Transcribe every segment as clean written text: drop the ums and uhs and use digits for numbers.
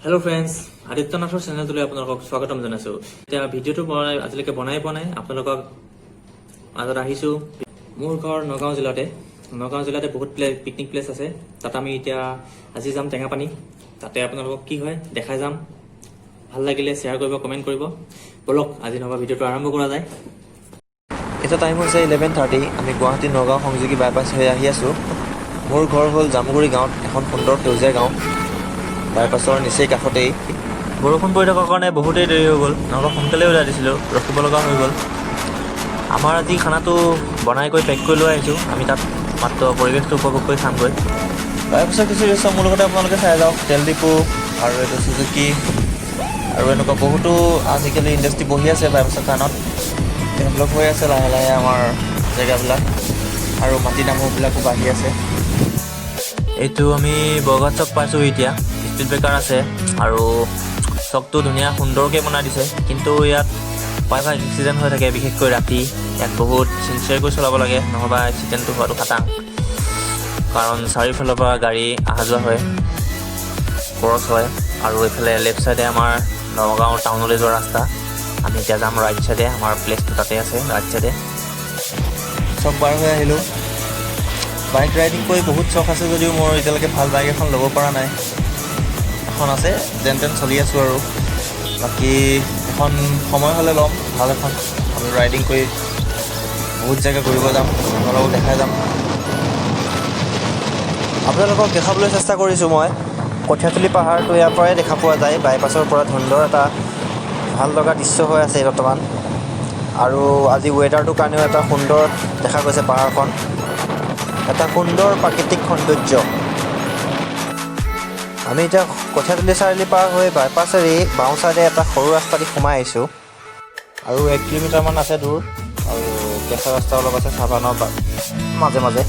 Hello' friends, আদিত্যনাথৰ চেনেলটোলৈ আপোনালোকক স্বাগতম জনাইছোঁ। এতিয়া ভিডিঅ'টো আজিলৈকে বনাই পোৱা নাই, আপোনালোকক মাজত আহিছোঁ। মোৰ ঘৰ নগাঁও জিলাতে। নগাঁও জিলাতে বহুত পিকনিক প্লেচ আছে। তাত আমি এতিয়া আজি যাম টেঙাপানী। তাতে আপোনালোকক কি হয় দেখাই যাম। ভাল লাগিলে শ্বেয়াৰ কৰিব, কমেণ্ট কৰিব। বলক আজি নহ'বা ভিডিঅ'টো আৰম্ভ কৰা যায়। এতিয়া টাইম হৈছে 11:30। আমি গুৱাহাটী নগাঁও সংযোগী বাইপাছ হৈ আহি আছোঁ। মোৰ ঘৰ হ'ল জামুগুৰি গাঁৱত, এখন সুন্দৰ সেউজীয়া গাঁও। বাইপাছৰ নিচেই কাষতেই। বৰষুণ পৰি থকাৰ কাৰণে বহুতেই দেৰি হৈ গ'ল, নহ'বা সোনকালে ওলাই দিছিলোঁ, ৰখিব লগা হৈ গ'ল। আমাৰ আজি খানাটো বনাই কৰি পেক কৰি লৈ আহিছোঁ। আমি তাত মাত্ৰ পৰিৱেশটো উপভোগ কৰি খামগৈ। বাইপাছৰ কিছু দৃশ্য মোৰ লগতে আপোনালোকে চাই যাওক। তেল ডিপু আৰু এইটো চুজুকি আৰু এনেকুৱা বহুতো আজিকালি ইণ্ডাষ্ট্ৰি বহি আছে বাইপাছৰ কাৰণত। ডেভেলপ হৈ আছে লাহে লাহে আমাৰ জেগাবিলাক, আৰু মাটি দামবিলাকো বাঢ়ি আছে। এইটো আমি বৰঘাট চক পাইছোঁ এতিয়া। স্পীড ব্ৰেকাৰ আছে আৰু চকটো ধুনীয়া সুন্দৰকৈ বনাই দিছে, কিন্তু ইয়াত প্ৰায়ভাগ এক্সিডেণ্ট হৈ থাকে, বিশেষকৈ ৰাতি। ইয়াত বহুত চিনচিয়াৰকৈ চলাব লাগে, নহ'বা এক্সিডেণ্টটো হোৱাটো খাটাং। কাৰণ চাৰিওফালৰ পৰা গাড়ী অহা যোৱা হয়, ক্ৰছ হয়। আৰু এইফালে লেফ্ট ছাইডে আমাৰ নগাঁও টাউনলৈ যোৱা ৰাস্তা। আমি এতিয়া যাম ৰাইট ছাইডে, আমাৰ প্লেচটো তাতে আছে ৰাইট ছাইডে। চব পাৰ হৈ আহিলোঁ। বাইক ৰাইডিং কৰি বহুত চখ আছে যদিও মোৰ এতিয়ালৈকে ভাল বাইক এখন ল'ব পৰা নাই। এখন আছে, যেন তেন চলি আছোঁ আৰু। বাকী এখন সময় হ'লে ল'ম ভাল এখন। আমি ৰাইডিং কৰি বহুত জেগা ঘূৰিব যাম, আপোনালোকক দেখাই যাম। আপোনালোকক দেখাবলৈ চেষ্টা কৰিছোঁ মই। কঠীয়াতলি পাহাৰটো ইয়াৰ পৰাই দেখা পোৱা যায়। বাইপাছৰ পৰা সুন্দৰ এটা ভাল লগা দৃশ্য হৈ আছে বৰ্তমান। আৰু আজি ৱেডাৰটোৰ কাৰণেও এটা সুন্দৰ দেখা গৈছে পাহাৰখন। এটা সুন্দৰ প্ৰাকৃতিক সৌন্দৰ্য। আমি এতিয়া কঠীয়াতলি চাৰিআলি পাৰ হৈ বাইপাছ এৰি বাওঁ ছাইডে এটা সৰু ৰাস্তা দি সোমাই আহিছোঁ। আৰু 1 কিলোমিটাৰমান আছে দূৰ, আৰু কেঁচা ৰাস্তা অলপ আছে চাবানৰ মাজে মাজে।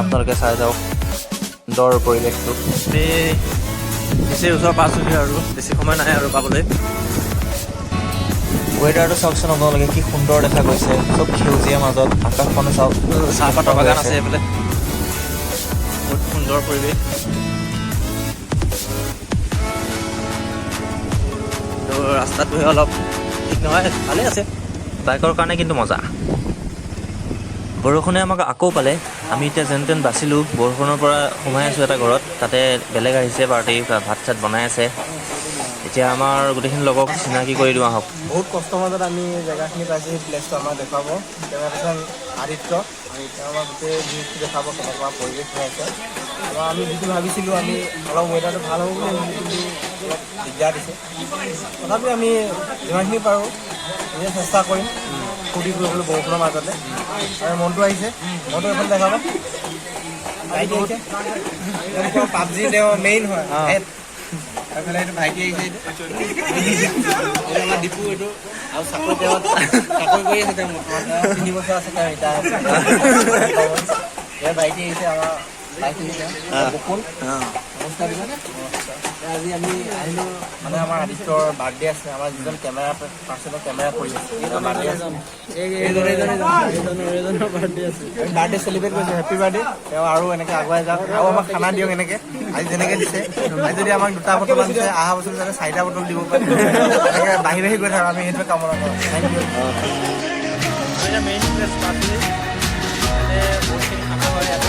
আপোনালোকে চাই যাওক সুন্দৰ পৰিৱেশটো। আমি বেছি ওচৰ পাইছোঁহি আৰু বেছি সময় নাই আৰু পাবলৈ। ৱেডাৰটো চাওকচোন আপোনালোকে, কি সুন্দৰ দেখা গৈছে। চব সেউজীয়া মাজত, আকাশখনো চাওক। চাহপাতৰ বাগান আছে এইফালে, বহুত সুন্দৰ পৰিৱেশ। তো ৰাস্তাটোহে অলপ ঠিক নহয়, ভালেই আছে। বাইকৰ কাৰণে কিন্তু মজা। বৰষুণে আমাক আকৌ পালে। আমি এতিয়া যেন তেন বাচিলোঁ। বৰষুণৰ পৰা সোমাই আছোঁ এটা ঘৰত, তাতে বেলেগ আহিছে পাৰ্টি, ভাত চাত বনাই আছে। এতিয়া আমাৰ গোটেইখিনি লগক চিনাকি কৰি দিওঁ আহক। বহুত কষ্টৰ মাজত আমি জেগাখিনি পাইছোঁ। সেই প্লেচটো আমাক দেখুৱাব কেমেৰা পাৰ্চন আদিত্য। আৰু এতিয়া আমাৰ গোটেই ভিউটো দেখাব কেনেকুৱা পৰিৱেশ হৈ আছে। আৰু আমি যিটো ভাবিছিলোঁ আমি অলপ ৱেডাৰটো ভাল হ'ব বুলি ভাবিছিলোঁ, কিন্তু অলপ দিগদাৰ দিছে। তথাপিও আমি যিমানখিনি পাৰোঁ নিজে চেষ্টা কৰিম ফূৰ্তি কৰিবলৈ বৰষুণৰ মাজতে। আৰু মনটো আহিছে, মনটো এখন দেখাব। পাবজি তেওঁ মেইন হয়। এইফালে এইটো ভাইটি আহিছে, এইটো আমাৰ ডিপু। এইটো আৰু চাকৰি তেওঁ চাকৰি কৰি আছে, তেওঁ 3 বছৰ আছে তেওঁ এতিয়া। এই ভাইটি আহিছে আমাৰ বকুল। আজি আমি আহিলোঁ মানে আমাৰ আদিত্যৰ বাৰ্থডে আছে। আমাৰ যিজন কেমেৰা পাৰ্চনৰ কেমেৰা কৰি আছে, বাৰ্থডে আছে। বাৰ্থডে চেলিব্ৰেট কৰিছে, হেপী বাৰ্থডে। তেওঁ আৰু এনেকৈ আগুৱাই যাওক, আৰু আমাক খানা দিয়ক এনেকৈ। আজি যেনেকৈ দিছে, আজি যদি আমাক 2টা বটল দিছে, অহা বছৰ যাতে 4টা বটল দিব পাৰে। এনেকৈ বাঢ়ি বাঢ়ি গৈ থাকক, আমি সেইটোৱে কামনা কৰোঁ। Thank you. Main place party বহুতখিনি খানা হয় ইয়াতে।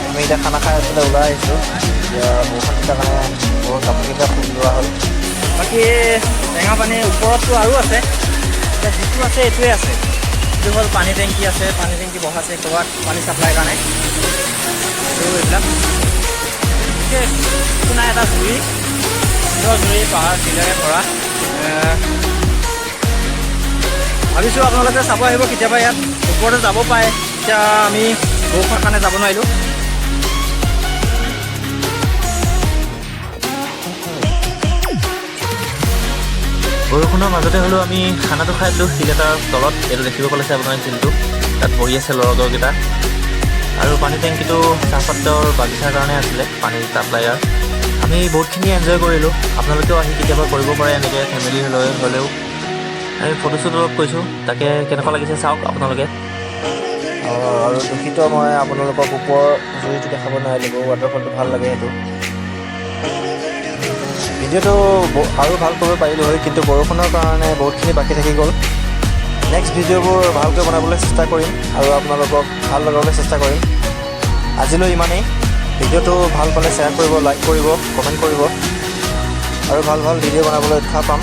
আমি এতিয়া খানা খাই আছিলে ওলাই আহিছোঁ। এতিয়া বৰষুণ দিয়াৰ কাৰণে বহুত কাপোৰকেইটা খুলি লোৱা হ'ল। বাকী টেঙাপানীৰ ওপৰততো আৰু আছে, এতিয়া যিটো আছে এইটোৱে আছে। এইটো হ'ল পানী টেংকি আছে, পানী টেংকি বহাইছে ক'ৰবাত পানী চাপ্লাইৰ কাৰণে। আৰু এইবিলাক একো নাই, এটা জুৰি, সুন্দৰ জুৰি, পাহাৰ চিলেৰে ভৰা। ভাবিছোঁ আপোনালোকে চাব আহিব কেতিয়াবা ইয়াত, ওপৰতে যাব পাৰে। এতিয়া আমি বৰষুণৰ কাৰণে যাব নোৱাৰিলোঁ। বৰষুণৰ মাজতে হ'লেও আমি খানাটো খাই দিলোঁ। শিল এটাৰ তলত, এইটো দেখিব পাইছে আপোনাৰ চিনটো, তাত বহি আছে ল'ৰাগৰকেইটা। আৰু পানী টেংকিটো চাহপাতৰ বাগিচাৰ কাৰণে আছিলে, পানী চাপ্লাইয়াৰ। আমি বহুতখিনি এনজয় কৰিলোঁ। আপোনালোকেও আহি কেতিয়াবা কৰিব পাৰে এনেকৈ ফেমিলি হ'লেও। আমি ফটোশ্বুট অলপ কৰিছোঁ, তাকে কেনেকুৱা লাগিছে চাওক আপোনালোকে। আৰু দুখিত মই আপোনালোকক ওপৰৰ জুৰিটো দেখাব নোৱাৰিলোঁ, ৱাটাৰফলটো ভাল লাগে সেইটো। ভিডিঅ'টো আৰু ভাল কৰিব পাৰিলোঁ হয়, কিন্তু বৰষুণৰ কাৰণে বহুতখিনি বাকী থাকি গ'ল। নেক্সট ভিডিঅ'বোৰ ভালকৈ বনাবলৈ চেষ্টা কৰিম আৰু আপোনালোকক ভাল লগাবলৈ চেষ্টা কৰিম। আজিলৈ ইমানেই। ভিডিঅ'টো ভাল পালে শ্বেয়াৰ কৰিব, লাইক কৰিব, কমেণ্ট কৰিব আৰু ভাল ভাল ভিডিঅ' বনাবলৈ উৎসাহ পাম।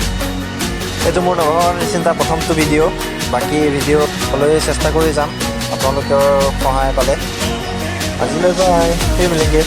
এইটো মোৰ নগাঁৱৰ নিচিনা প্ৰথমটো ভিডিঅ'। বাকী ভিডিঅ'লৈ চেষ্টা কৰি যাম আপোনালোকৰ সহায় পালে। আজিলৈ বাই, ফিৰ মিলেংগে।